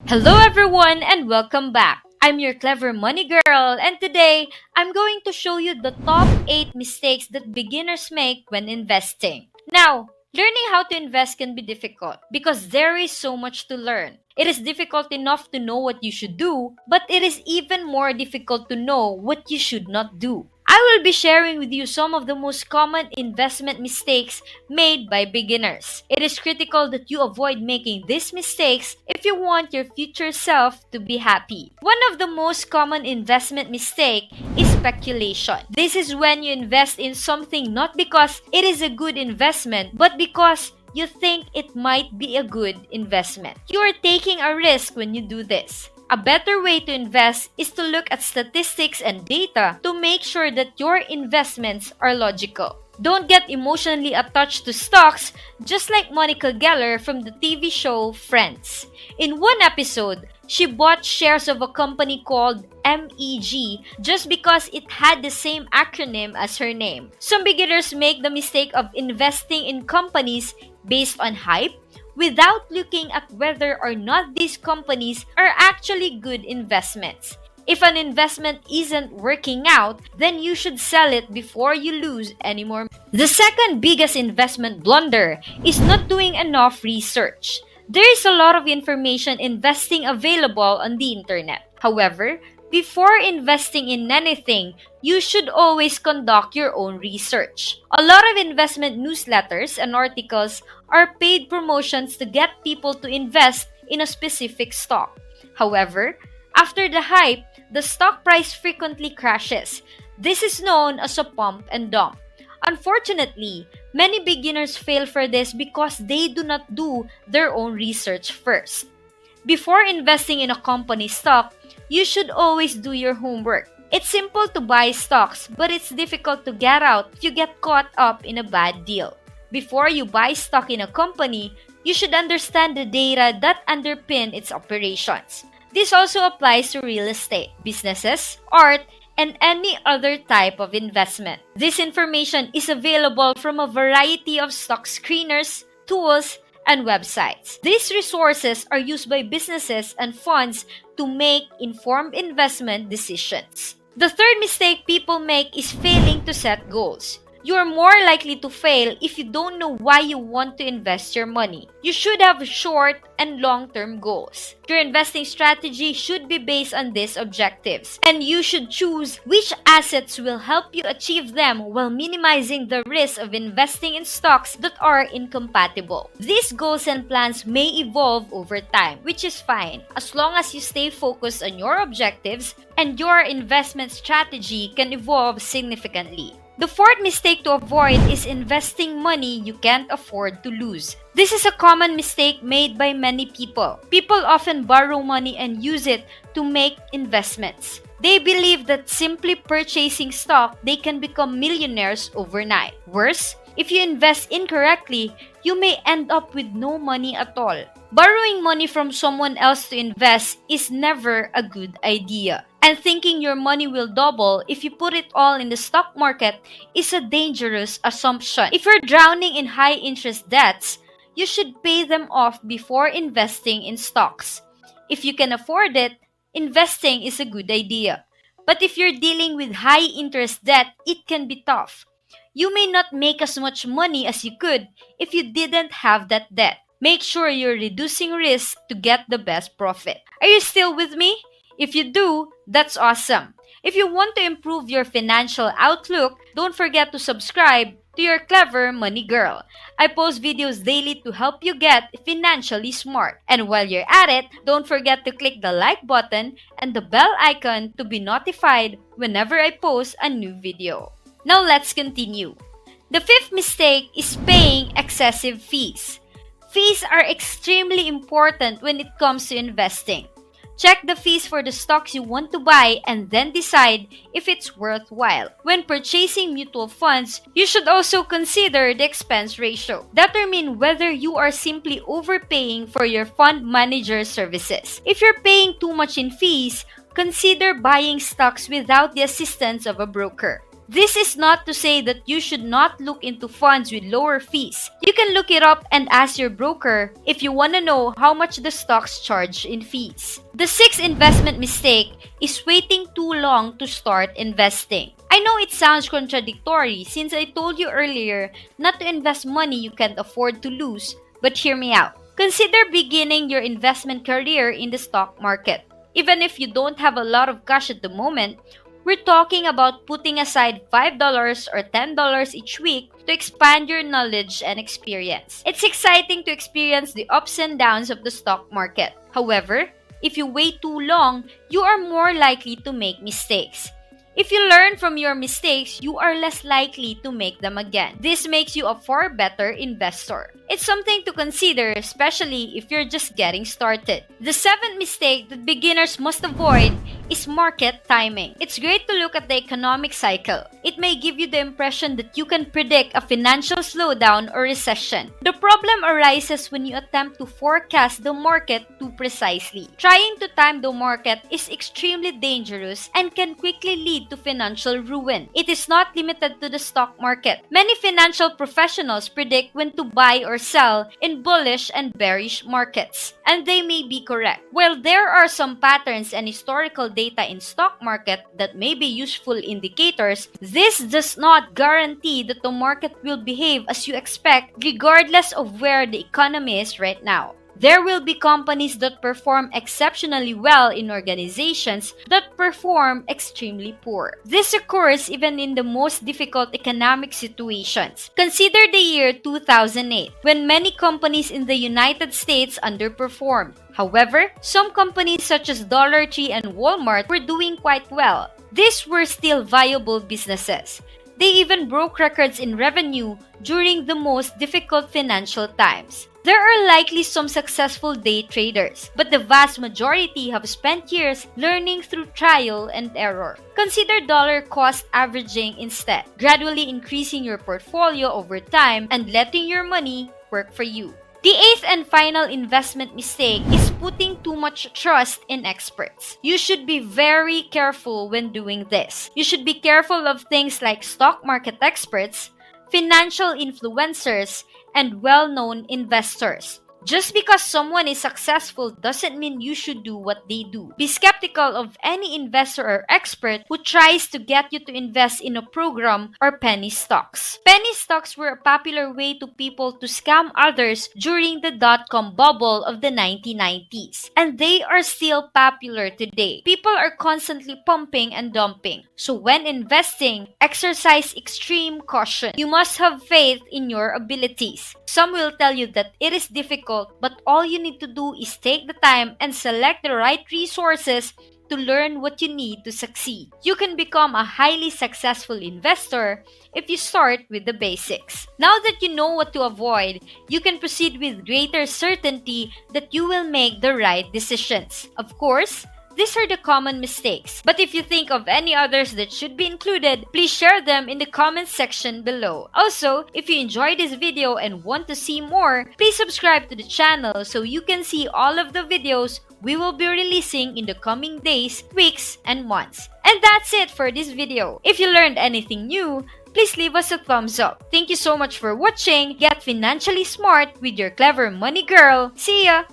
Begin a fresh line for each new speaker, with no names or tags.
Hello, everyone, and welcome back. I'm your clever money girl, and today I'm going to show you the top 8 mistakes that beginners make when investing. Now, learning how to invest can be difficult because there is so much to learn. It is difficult enough to know what you should do, but it is even more difficult to know what you should not do. I will be sharing with you some of the most common investment mistakes made by beginners. It is critical that you avoid making these mistakes if you want your future self to be happy. One of the most common investment mistake is speculation. This is when you invest in something not because it is a good investment, but because you think it might be a good investment. You are taking a risk when you do this. A better way to invest is to look at statistics and data to make sure that your investments are logical. Don't get emotionally attached to stocks, just like Monica Geller from the TV show Friends. In one episode, she bought shares of a company called MEG just because it had the same acronym as her name. Some beginners make the mistake of investing in companies based on hype without looking at whether or not these companies are actually good investments. If an investment isn't working out, then you should sell it before you lose any more. The second biggest investment blunder is not doing enough research. There is a lot of information investing available on the internet. However, before investing in anything, you should always conduct your own research. A lot of investment newsletters and articles are paid promotions to get people to invest in a specific stock. However, after the hype, the stock price frequently crashes. This is known as a pump and dump. Unfortunately, many beginners fail for this because they do not do their own research first. Before investing in a company stock, you should always do your homework. It's simple to buy stocks, but it's difficult to get out if you get caught up in a bad deal. Before you buy stock in a company, you should understand the data that underpin its operations. This also applies to real estate, businesses, art, and any other type of investment. This information is available from a variety of stock screeners, tools, and websites. These resources are used by businesses and funds to make informed investment decisions. The third mistake people make is failing to set goals. You are more likely to fail if you don't know why you want to invest your money. You should have short and long-term goals. Your investing strategy should be based on these objectives, and you should choose which assets will help you achieve them while minimizing the risk of investing in stocks that are incompatible. These goals and plans may evolve over time, which is fine as long as you stay focused on your objectives and your investment strategy can evolve significantly. The fourth mistake to avoid is investing money you can't afford to lose. This is a common mistake made by many people. People often borrow money and use it to make investments. They believe that simply purchasing stock, they can become millionaires overnight. Worse, if you invest incorrectly, you may end up with no money at all. Borrowing money from someone else to invest is never a good idea. And thinking your money will double if you put it all in the stock market is a dangerous assumption. If you're drowning in high interest debts, you should pay them off before investing in stocks. If you can afford it, investing is a good idea. But if you're dealing with high interest debt, it can be tough. You may not make as much money as you could if you didn't have that debt. Make sure you're reducing risk to get the best profit. Are you still with me? If you do, that's awesome. If you want to improve your financial outlook, don't forget to subscribe to your Clever Money Girl. I post videos daily to help you get financially smart. And while you're at it, don't forget to click the like button and the bell icon to be notified whenever I post a new video. Now let's continue. The fifth mistake is paying excessive fees. Fees are extremely important when it comes to investing. Check the fees for the stocks you want to buy and then decide if it's worthwhile. When purchasing mutual funds, you should also consider the expense ratio. Determine whether you are simply overpaying for your fund manager services. If you're paying too much in fees, consider buying stocks without the assistance of a broker. This is not to say that you should not look into funds with lower fees. You can look it up and ask your broker if you want to know how much the stocks charge in fees. The sixth investment mistake is waiting too long to start investing. I know it sounds contradictory since I told you earlier not to invest money you can't afford to lose, but hear me out. Consider beginning your investment career in the stock market. Even if you don't have a lot of cash at the moment, we're talking about putting aside $5 or $10 each week to expand your knowledge and experience. It's exciting to experience the ups and downs of the stock market. However, if you wait too long, you are more likely to make mistakes. If you learn from your mistakes, you are less likely to make them again. This makes you a far better investor. It's something to consider, especially if you're just getting started. The seventh mistake that beginners must avoid is market timing. It's great to look at the economic cycle. It may give you the impression that you can predict a financial slowdown or recession. The problem arises when you attempt to forecast the market too precisely. Trying to time the market is extremely dangerous and can quickly lead to financial ruin. It is not limited to the stock market. Many financial professionals predict when to buy or sell in bullish and bearish markets, and they may be correct. While there are some patterns and historical data in stock market that may be useful indicators, this does not guarantee that the market will behave as you expect regardless of where the economy is right now. There will be companies that perform exceptionally well in organizations that perform extremely poor. This occurs even in the most difficult economic situations. Consider the year 2008, when many companies in the United States underperformed. However, some companies such as Dollar Tree and Walmart were doing quite well. These were still viable businesses. They even broke records in revenue during the most difficult financial times. There are likely some successful day traders, but the vast majority have spent years learning through trial and error. Consider dollar cost averaging instead, gradually increasing your portfolio over time and letting your money work for you. The eighth and final investment mistake is putting too much trust in experts. You should be very careful when doing this. You should be careful of things like stock market experts, financial influencers, and well-known investors. Just because someone is successful doesn't mean you should do what they do. Be skeptical of any investor or expert who tries to get you to invest in a program or penny stocks. Penny stocks were a popular way to people to scam others during the dot-com bubble of the 1990s. And they are still popular today. People are constantly pumping and dumping. So when investing, exercise extreme caution. You must have faith in your abilities. Some will tell you that it is difficult, but all you need to do is take the time and select the right resources to learn what you need to succeed. You can become a highly successful investor if you start with the basics. Now that you know what to avoid, you can proceed with greater certainty that you will make the right decisions. Of course, these are the common mistakes. But if you think of any others that should be included, please share them in the comments section below. Also, if you enjoyed this video and want to see more, please subscribe to the channel so you can see all of the videos we will be releasing in the coming days, weeks, and months. And that's it for this video. If you learned anything new, please leave us a thumbs up. Thank you so much for watching. Get financially smart with your clever money girl. See ya!